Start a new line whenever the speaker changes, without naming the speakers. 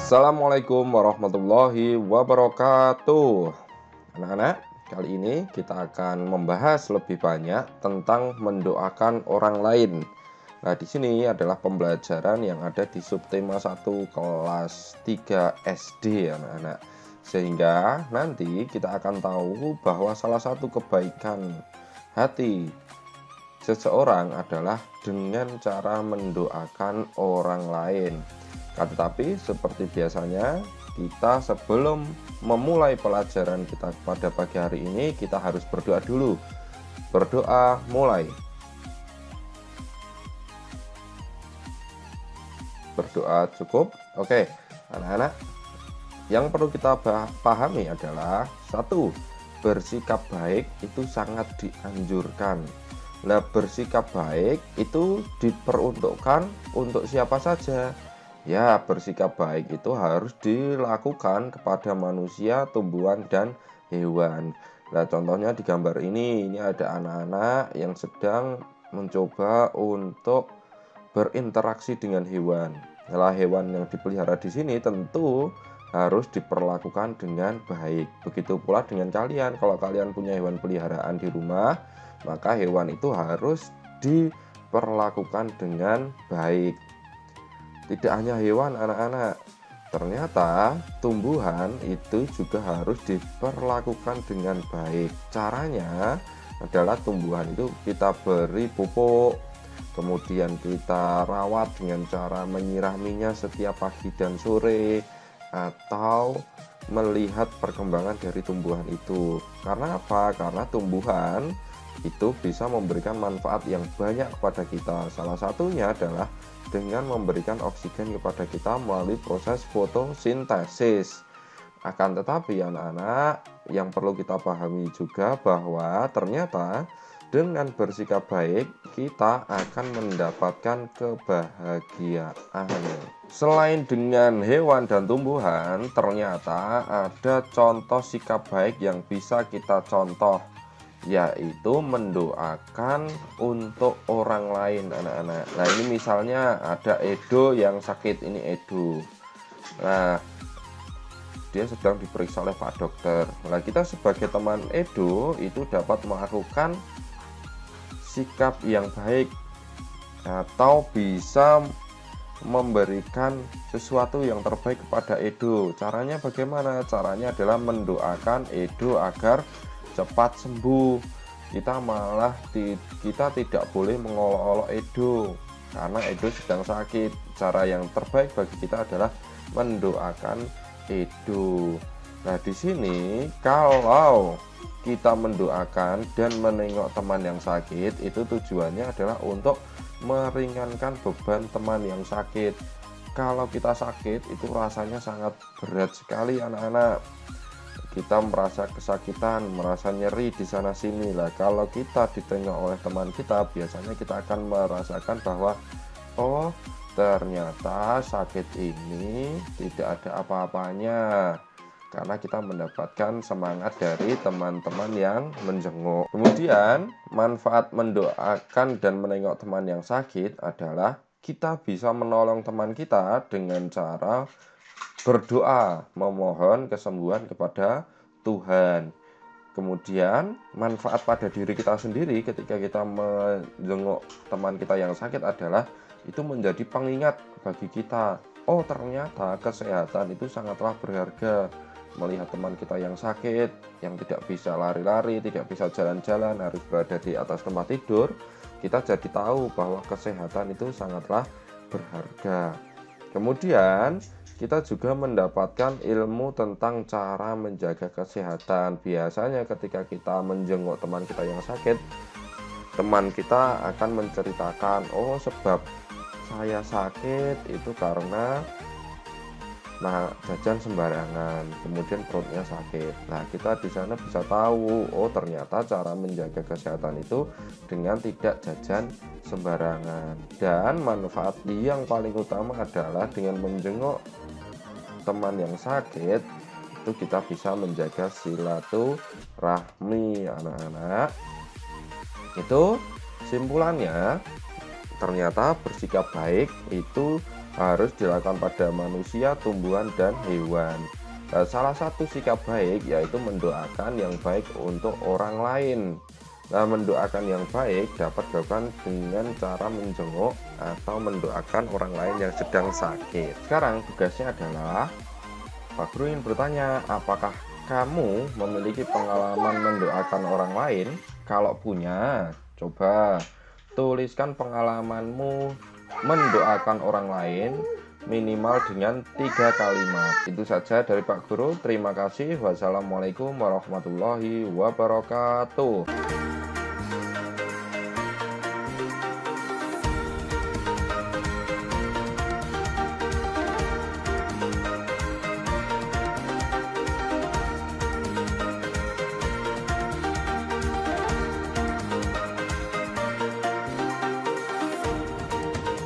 Assalamualaikum warahmatullahi wabarakatuh. Anak-anak, kali ini kita akan membahas lebih banyak tentang mendoakan orang lain. Nah, di sini adalah pembelajaran yang ada di subtema 1 kelas 3 SD, anak-anak. Sehingga nanti kita akan tahu bahwa salah satu kebaikan hati seseorang adalah dengan cara mendoakan orang lain. Tetapi seperti biasanya, kita sebelum memulai pelajaran kita pada pagi hari ini, kita harus berdoa dulu. Berdoa mulai. Berdoa cukup. Oke, anak-anak, yang perlu kita pahami adalah satu, bersikap baik itu sangat dianjurkan. Nah, bersikap baik itu diperuntukkan untuk siapa saja? Ya, bersikap baik itu harus dilakukan kepada manusia, tumbuhan, dan hewan. Nah, contohnya di gambar ini ada anak-anak yang sedang mencoba untuk berinteraksi dengan hewan. Nah, hewan yang dipelihara di sini tentu harus diperlakukan dengan baik. Begitu pula dengan kalian. Kalau kalian punya hewan peliharaan di rumah, maka hewan itu harus diperlakukan dengan baik. Tidak hanya hewan, anak-anak, ternyata tumbuhan itu juga harus diperlakukan dengan baik. Caranya adalah tumbuhan itu kita beri pupuk, kemudian kita rawat dengan cara menyiraminya setiap pagi dan sore, atau melihat perkembangan dari tumbuhan itu. Karena apa? Karena tumbuhan itu bisa memberikan manfaat yang banyak kepada kita. Salah satunya adalah dengan memberikan oksigen kepada kita melalui proses fotosintesis. Akan tetapi anak-anak, yang perlu kita pahami juga bahwa ternyata dengan bersikap baik kita akan mendapatkan kebahagiaan. Selain dengan hewan dan tumbuhan, ternyata ada contoh sikap baik yang bisa kita contoh, yaitu mendoakan untuk orang lain, anak-anak. Nah, ini misalnya ada Edo yang sakit, ini Edo. Nah, dia sedang diperiksa oleh Pak Dokter. Nah, kita sebagai teman Edo itu dapat melakukan sikap yang baik atau bisa memberikan sesuatu yang terbaik kepada Edo. Caranya bagaimana? Caranya adalah mendoakan Edo agar cepat sembuh. Kita tidak boleh mengolok-olok Edo karena Edo sedang sakit. Cara yang terbaik bagi kita adalah mendoakan Edo. Nah, di sini kalau kita mendoakan dan menengok teman yang sakit, itu tujuannya adalah untuk meringankan beban teman yang sakit. Kalau kita sakit itu rasanya sangat berat sekali, anak-anak. Kita merasa kesakitan, merasa nyeri di sana sini lah. Kalau kita ditengok oleh teman kita, biasanya kita akan merasakan bahwa oh, ternyata sakit ini tidak ada apa-apanya, karena kita mendapatkan semangat dari teman-teman yang menjenguk. Kemudian manfaat mendoakan dan menengok teman yang sakit adalah kita bisa menolong teman kita dengan cara berdoa, memohon kesembuhan kepada Tuhan. Kemudian manfaat pada diri kita sendiri ketika kita menjenguk teman kita yang sakit adalah itu menjadi pengingat bagi kita. Oh, ternyata kesehatan itu sangatlah berharga. Melihat teman kita yang sakit, yang tidak bisa lari-lari, tidak bisa jalan-jalan, harus berada di atas tempat tidur, kita jadi tahu bahwa kesehatan itu sangatlah berharga. Kemudian kita juga mendapatkan ilmu tentang cara menjaga kesehatan. Biasanya ketika kita menjenguk teman kita yang sakit, teman kita akan menceritakan, oh, sebab saya sakit itu karena jajan sembarangan, kemudian perutnya sakit. Nah, kita di sana bisa tahu, oh, ternyata cara menjaga kesehatan itu dengan tidak jajan sembarangan. Dan manfaat yang paling utama adalah dengan menjenguk teman yang sakit itu kita bisa menjaga silaturahmi, anak-anak. Itu simpulannya, ternyata bersikap baik itu harus dilakukan pada manusia, tumbuhan, dan hewan. Nah, salah satu sikap baik yaitu mendoakan yang baik untuk orang lain. Nah, mendoakan yang baik dapat dilakukan dengan cara menjenguk atau mendoakan orang lain yang sedang sakit. Sekarang tugasnya adalah Pak Guru ingin bertanya, apakah kamu memiliki pengalaman mendoakan orang lain? Kalau punya, coba tuliskan pengalamanmu mendoakan orang lain minimal dengan 3 kalimat. Itu saja dari Pak Guru. Terima kasih. Wassalamualaikum warahmatullahi wabarakatuh.